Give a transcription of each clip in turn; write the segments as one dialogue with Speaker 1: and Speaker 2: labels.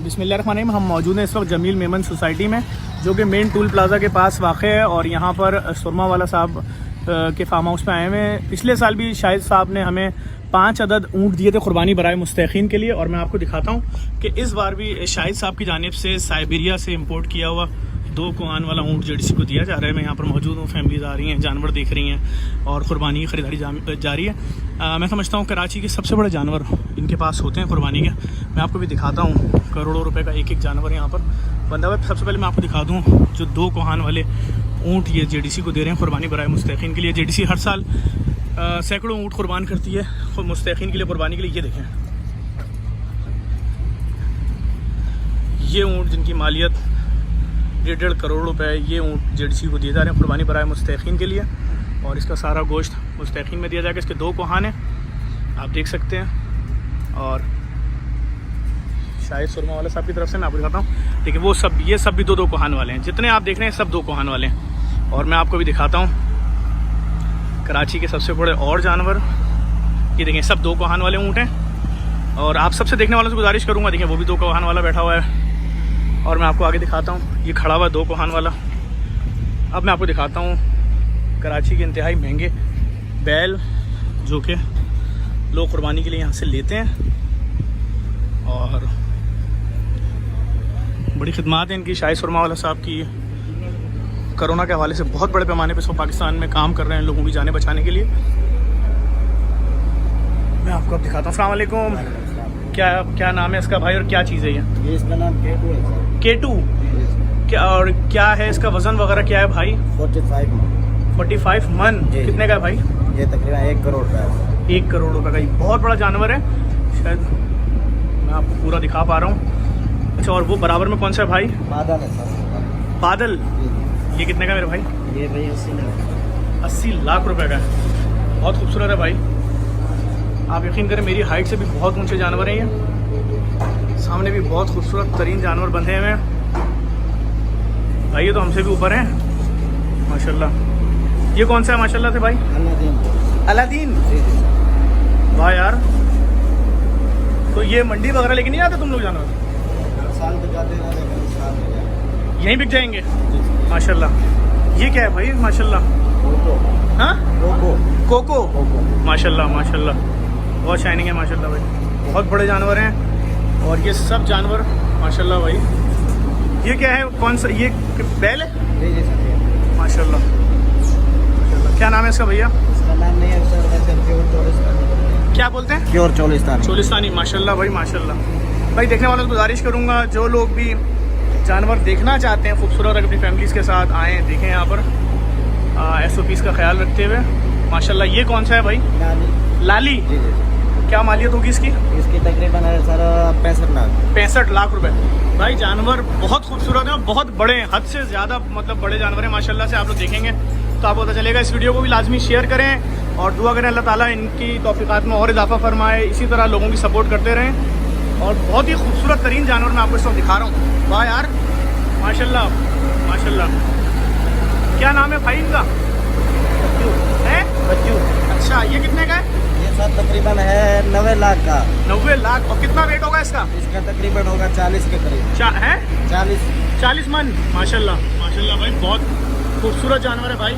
Speaker 1: बिस्मिल्लाहिर्रहमानिर्रहीम। हम मौजूद हैं इस वक्त जमील मेमन सोसाइटी में, जो कि मेन टूल प्लाज़ा के पास वाक़ है। और यहाँ पर सुरमा वाला साहब के फार्म हाउस पे आए हुए हैं। पिछले साल भी शाहिद साहब ने हमें 5 अदद ऊँट दिए थे कुर्बानी बराए मुस्तहीक़ीन के लिए। और मैं आपको दिखाता हूँ कि इस बार भी शाहिद साहब की जानिब से साइबेरिया से इम्पोर्ट किया हुआ 2 कोआन वाला ऊँट जेडीसी को दिया जा रहा है। मैं यहाँ पर मौजूद हूँ, फैमिलीज आ रही हैं, जानवर देख रही हैं और क़ुरबानी की ख़रीदारी जारी है। मैं समझता हूँ कराची के सबसे बड़े जानवर इनके पास होते हैं कुर्बानी के। मैं आपको भी दिखाता हूँ, करोड़ों रुपए का एक एक जानवर यहाँ पर बंदा हुआ। सबसे पहले मैं आपको दिखा दूँ जो 2 कोहान वाले ऊँट ये जेडीसी को दे रहे हैं कुर्बानी बराए मुस्तहीक़ीन के लिए। जेडीसी हर साल सैकड़ों ऊँट कुर्बान करती है मुस्तहीक़ीन के लिए, कुर्बानी के लिए। ये देखें, ये ऊँट जिनकी मालियत 1.5 करोड़ रुपए, ये ऊँट जेडीसी को दिए जा रहे हैं कुर्बानी बराए मुस्तहीक़ीन के लिए। और इसका सारा गोश्त मुस्तहीक़ीन में दिया जाएगा। इसके 2 कोहान हैं, आप देख सकते हैं। और शायद सुरमा वाले साहब की तरफ से मैं आपको दिखाता हूँ, ठीक है, वो सब ये सब भी 2-2 कोहान वाले हैं। जितने आप देख रहे हैं सब 2 कोहान वाले हैं। और मैं आपको भी दिखाता हूँ कराची के सबसे बड़े और जानवर, ये देखें, सब 2 कोहान वाले ऊँट हैं। और आप सबसे देखने वालों से गुजारिश करूँगा, देखें वो भी 2 कोहान वाला बैठा हुआ है। और मैं आपको आगे दिखाता हूँ, ये खड़ा हुआ है 2 कोहान वाला। अब मैं आपको दिखाता हूँ कराची के इंतहाई महंगे बैल जो कि लोग कुर्बानी के लिए यहाँ से लेते हैं। और बड़ी खिदमात है इनकी। शाहिद सुरमा वाला साहब की कोरोना के हवाले से बहुत बड़े पैमाने पर पाकिस्तान में काम कर रहे हैं लोगों की जानें बचाने के लिए। मैं आपको अब दिखाता हूँ। अस्सलाम वालेकुम। क्या नाम है इसका भाई और क्या चीज़ है ये?
Speaker 2: इसका नाम केटू है।
Speaker 1: केटू क्या, और क्या है इसका वज़न वगैरह क्या है भाई? 45 मन। कितने का है भाई?
Speaker 2: ये तकरीबन 1 करोड़ का है।
Speaker 1: 1 करोड़ रुपए का। ये बहुत बड़ा जानवर है, शायद मैं आपको पूरा दिखा पा रहा हूँ। अच्छा, और वो बराबर में कौन सा है भाई?
Speaker 2: बादल है सर।
Speaker 1: बादल। ये कितने का मेरे भाई?
Speaker 2: ये भाई
Speaker 1: 80 लाख रुपए का है। बहुत खूबसूरत है भाई। आप यकीन करें मेरी हाइट से भी बहुत ऊंचे जानवर हैं ये। सामने भी बहुत खूबसूरत तरीन जानवर बंधे हुए हैं भाई। ये तो हमसे भी ऊपर हैं माशाल्लाह। ये कौन सा है माशाल्लाह से भाई? अलादीन। वाह यार। तो ये मंडी वगैरह लेके नहीं आते तुम लोग जानवर? यहीं बिक जाएंगे माशाल्लाह। ये क्या है भाई माशाल्लाह? हाँ, कोको। माशाल्लाह माशाल्लाह, बहुत शाइनिंग है माशाल्लाह भाई। बहुत बड़े जानवर हैं। और ये सब जानवर माशाल्लाह भाई। ये क्या है, कौन सा, ये बैल है? माशाल्लाह माशाल्लाह। क्या नाम है इसका भैया?
Speaker 2: इसका नाम नहीं है सर, वैसे प्योर चोलिस्तानी।
Speaker 1: क्या बोलते हैं?
Speaker 2: प्योर चोलिस्तानी।
Speaker 1: चोलिस्तानी। माशाल्लाह भाई माशाल्लाह भाई। देखने वालों को गुजारिश करूँगा, जो लोग भी जानवर देखना चाहते हैं खूबसूरत, अपनी फैमिलीज़ के साथ आएँ, देखें यहाँ पर SOPs का ख्याल रखते हुए माशाल्लाह। ये कौन सा है भाई? लाली। क्या मालियत होगी इसकी?
Speaker 2: इसकी तकरीबन है सर 65 लाख
Speaker 1: रुपए। भाई जानवर बहुत खूबसूरत है और बहुत बड़े हैं, हद से ज़्यादा मतलब बड़े जानवर हैं माशाल्लाह से। आप लोग देखेंगे तो आपको पता चलेगा। इस वीडियो को भी लाजमी शेयर करें और दुआ करें अल्लाह ताला इनकी तौफीकात में और इजाफा फरमाए। इसी तरह लोगों की सपोर्ट करते रहें। और बहुत ही खूबसूरत तरीन जानवर मैं आपको इस वक्त दिखा रहा हूँ। वाह यार माशाल्लाह माशाल्लाह। क्या नाम है भाई इनका?
Speaker 2: बच्चू।
Speaker 1: अच्छा, ये कितने का है?
Speaker 2: ये सर तकरीबन है 90 लाख का।
Speaker 1: 90 लाख। और कितना वेट होगा इसका?
Speaker 2: इसका तकरीबन होगा 40 के करीब।
Speaker 1: है
Speaker 2: 40
Speaker 1: मन। माशाल्लाह माशाल्लाह भाई, बहुत खूबसूरत जानवर है भाई।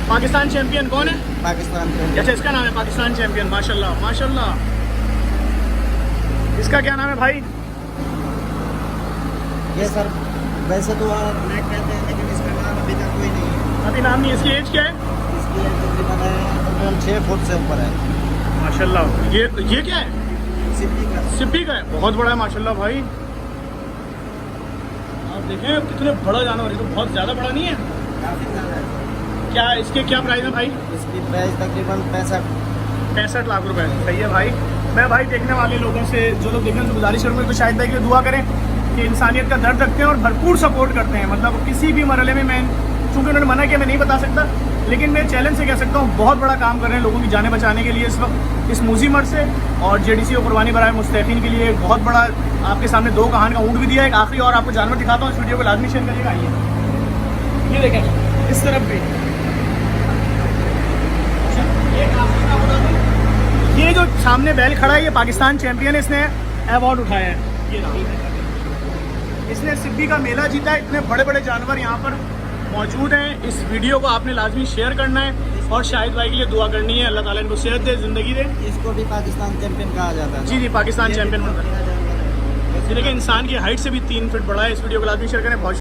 Speaker 1: पाकिस्तान चैंपियन कौन है?
Speaker 2: पाकिस्तान चैंपियन।
Speaker 1: अच्छा, इसका नाम है पाकिस्तान चैंपियन। माशाल्लाह माशाल्लाह। इसका क्या नाम है भाई?
Speaker 2: ये सर वैसे तो ब्लैक कहते हैं, लेकिन इसका नाम अभी तक कोई नहीं है।
Speaker 1: अभी नाम नहीं। इसकी एज क्या है?
Speaker 2: इसकी एज तकरीबन 6 फुट से ऊपर है
Speaker 1: माशाल्लाह। ये क्या है? सिप्पी का है। बहुत बड़ा है माशाल्लाह भाई। आप देखें कितने बड़ा जानवर है, तो बहुत ज़्यादा बड़ा नहीं है,
Speaker 2: काफ़ी ज़्यादा है।
Speaker 1: क्या इसके क्या प्राइस है भाई?
Speaker 2: इसकी प्राइस तकरीबन
Speaker 1: 65 लाख रुपए। सही है भाई। मैं भाई देखने वाले लोगों से, जो लोग देखने से गुजारिश करूँगा तो शायद भाई कि दुआ करें कि इंसानियत का दर्द रखते हैं और भरपूर सपोर्ट करते हैं। मतलब किसी भी मरहले में, मैं चूँकि उन्होंने मना किया मैं नहीं बता सकता, लेकिन मैं चैलेंज से कह सकता हूँ बहुत बड़ा काम कर रहे हैं लोगों की जानें बचाने के लिए इस वक्त इस मूजीमर से। और जेडीसी को कुर्बानी बराए मुस्तहीक़ीन के लिए बहुत बड़ा आपके सामने 2 कहान का ऊँट भी दिया है। एक आखिरी और आपको जानवर दिखाता हूँ, इस वीडियो को लाजमी शेयर करिएगा। आइए ये देखें इस तरफ भी। ये जो सामने बैल खड़ा है, ये पाकिस्तान चैंपियन है, इसने अवार्ड उठाया है। ये रहा। इसने सिब्बी का मेला जीता है। इतने बड़े बड़े जानवर यहाँ पर मौजूद हैं। इस वीडियो को आपने लाजमी शेयर करना है और शाहिद भाई के लिए दुआ करनी है, अल्लाह ताला इनको सेहत दे, ज़िंदगी दे।
Speaker 2: इसको भी पाकिस्तान चैंपियन कहा जाता है।
Speaker 1: जी जी, पाकिस्तान चैंपियन बनता है। ये देखिए इंसान की हाइट से भी 3 फीट बड़ा है। इस वीडियो को लाजमी शेयर करें। बहुत